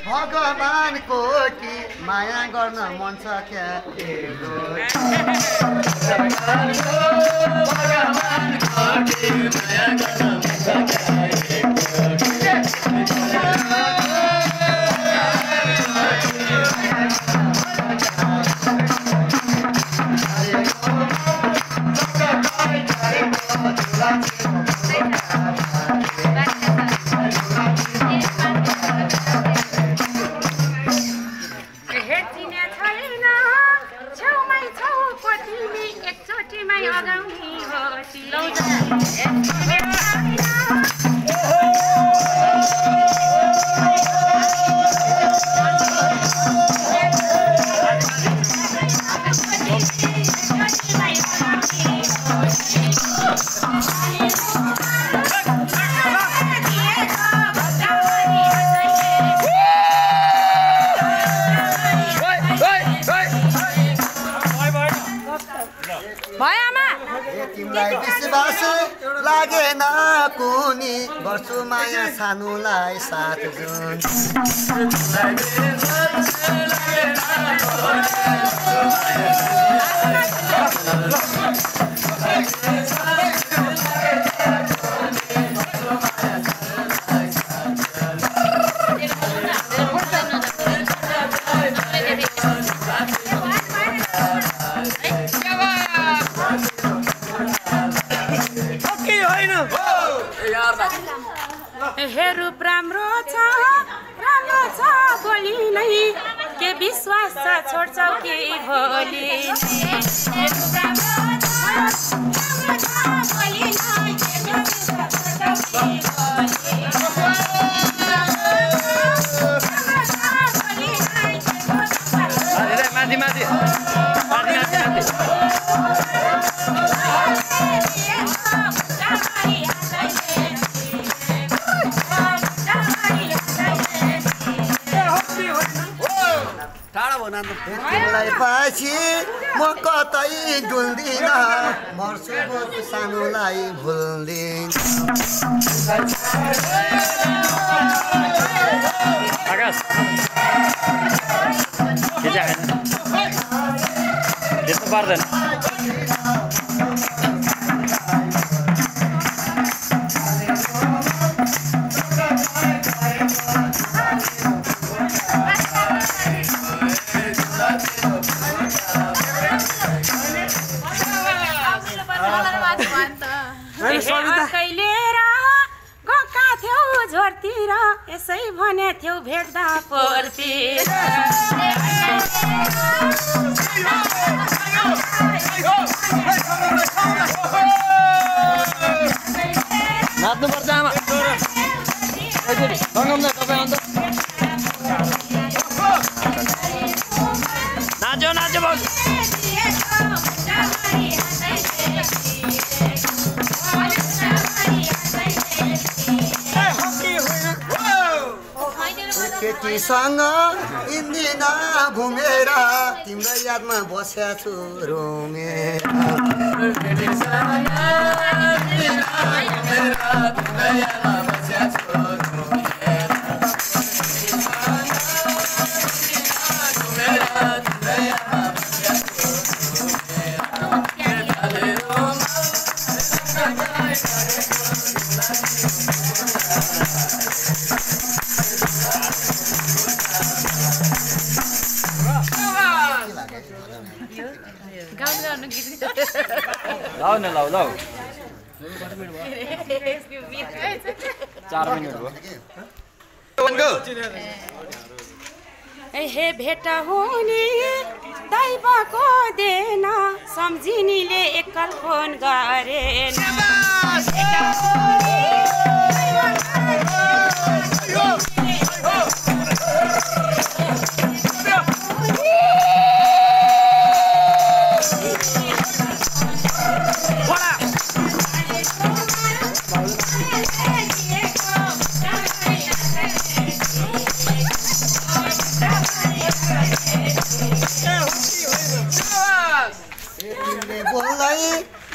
भगवानको कि माया गर्न मन छ क्या तिमीलाई विश्वास लागेन कुनी गर्छु माया सानुलाई साथ जुन हेरु राम्रो छ बोली नै के विश्वास छ छोड्छौ के भोलि तिमीलाई पछि म कतै डुल्दिन मर्छु सानुलाई भुल्दिन आकाश के चाहिँ यस्तो पर्दैन यसै भने थियौ भेट्दा पर्तिर नाच्नुपर्छ आमा नाच्यो नाच्यो बाबु केटीसँग इन्दिन घुमेर तिम्रो यादमा बस्या छु रोमेर लाउ न लाउ लाउ 4 मिनट भयो हे भेट हुने दैवको देन सम्झिनीले एकल फोन गरेन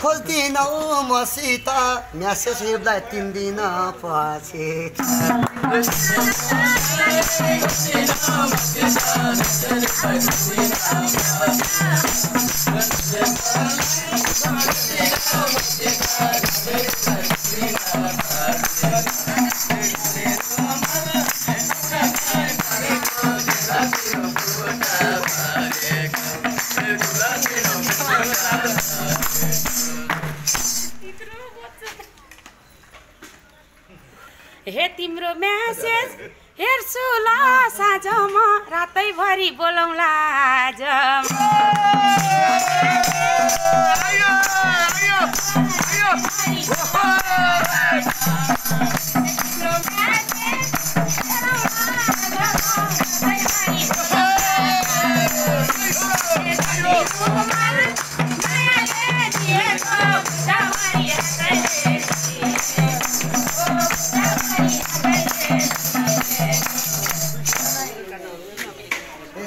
खोज्दिनौ मसित म्यासेज हिँड्दा 3 दिन पछि हे तिम्रो म्यासेज हेर्छु ल साँझमा रातैभरि बोलाउँला आज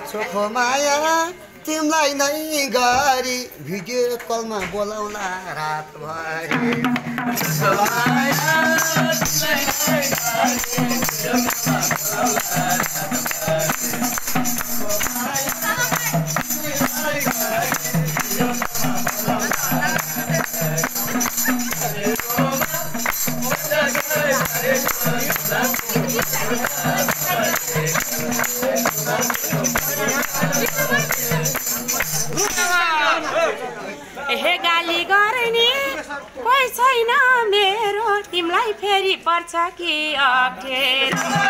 चोखो माया तिमीलाई नै गरी भिडियो कलमा बोलाउला रातभरि हे गाली गर्ने कोही छैन मेरो तिमीलाई फेरि पर्छ कि अप्ठ्यारो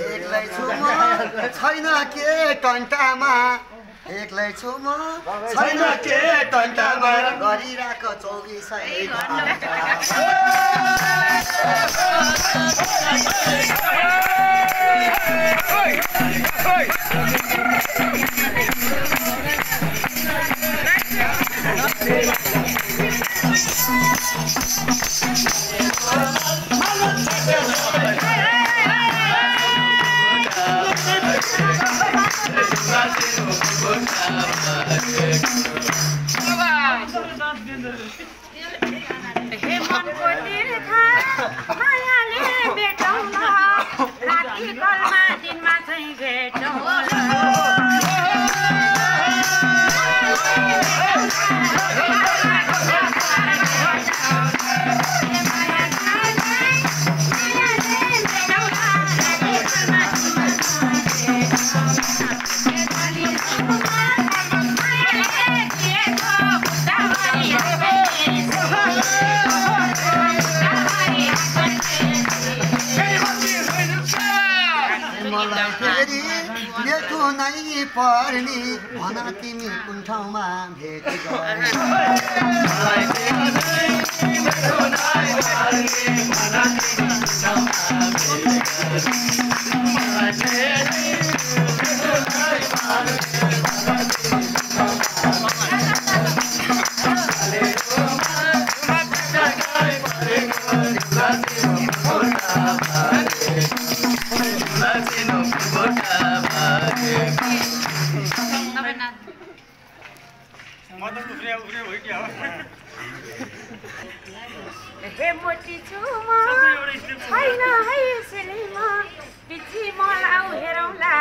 एक्लै छु म छैन के टन्टामा एक्लै छु म छैन के टन्टामा गरिरहेको 24 हे मनको तीर्था मायाले भेटौँला राति कलमा दिनमा चाहिँ भेटौँला मलाई फेरि भेट्नु नै पर्ने भन तिमी कुन ठाउँमा भेट हे मोटी छु म छैन है सिनेमा बिची मलाई हेरौँला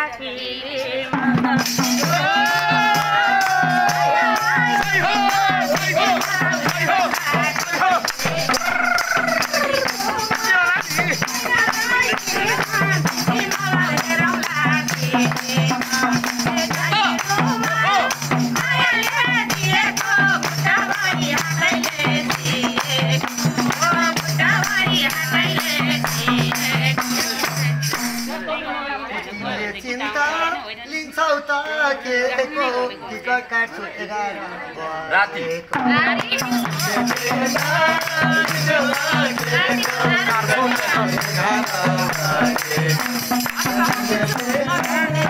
चिन्ता लिन्छौ त के को टिकट काट्छु 11 राति राति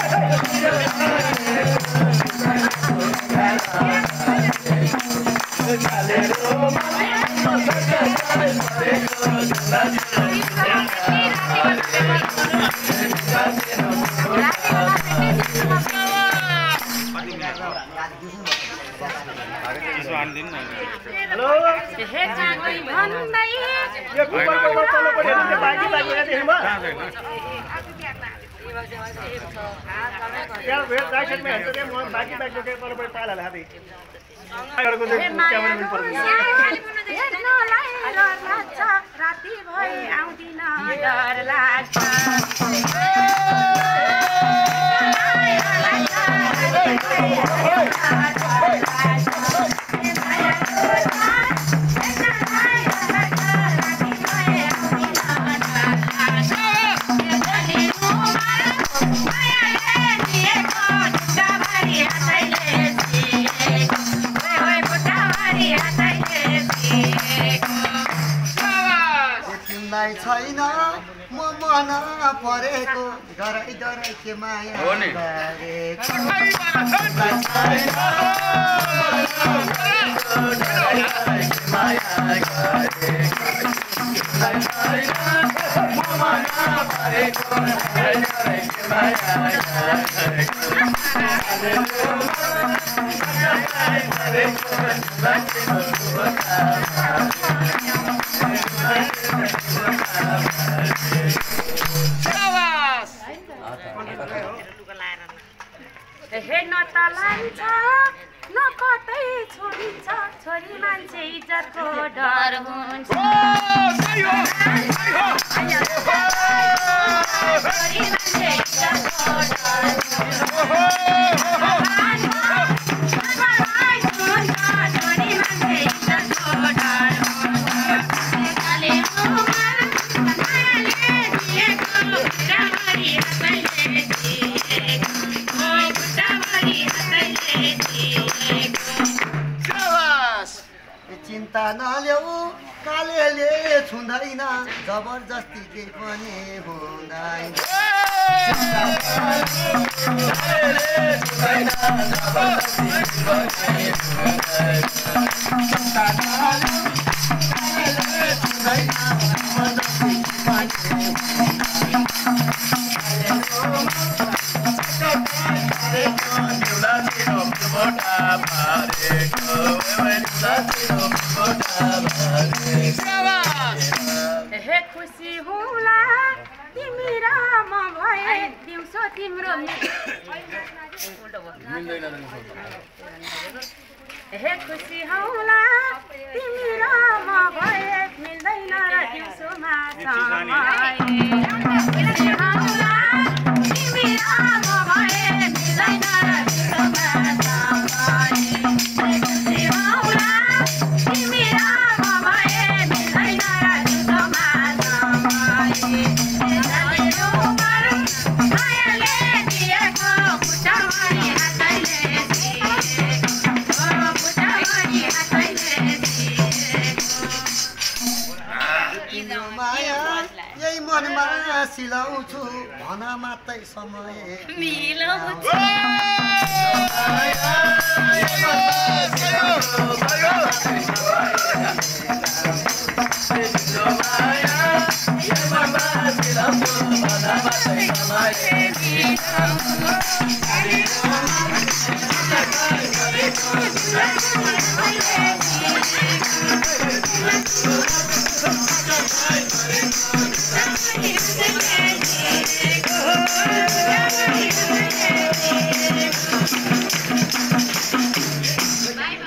राति भए आउँदिन डर लाग्छ छैन म मन परेको डराइ डराइ के माया हेर्न त लान्छ न कतै छोडिन्छ छोरी मान्छे इज्जतको डर हुन्छ चिन्ता नल्याऊ कालेले छुँदैन जबरजस्ती केही पनि हुँदैन हे खुसी हुला तिमी र म भए दिउँसो तिम्रो हे खुसी होला तिमी र म भए मिल्दैन र दिउँसोमा समय खुसी होला तिमी र म भए मिल्दैन र दिउँसोमा समय खुसी होला तिमी र म भए मिल्दैन र दिउँसोमा समय मायाले दिएको खुट्टाभरि हातैले माया यही मनमा सिलाउँछु भन मात्रै समय मिलो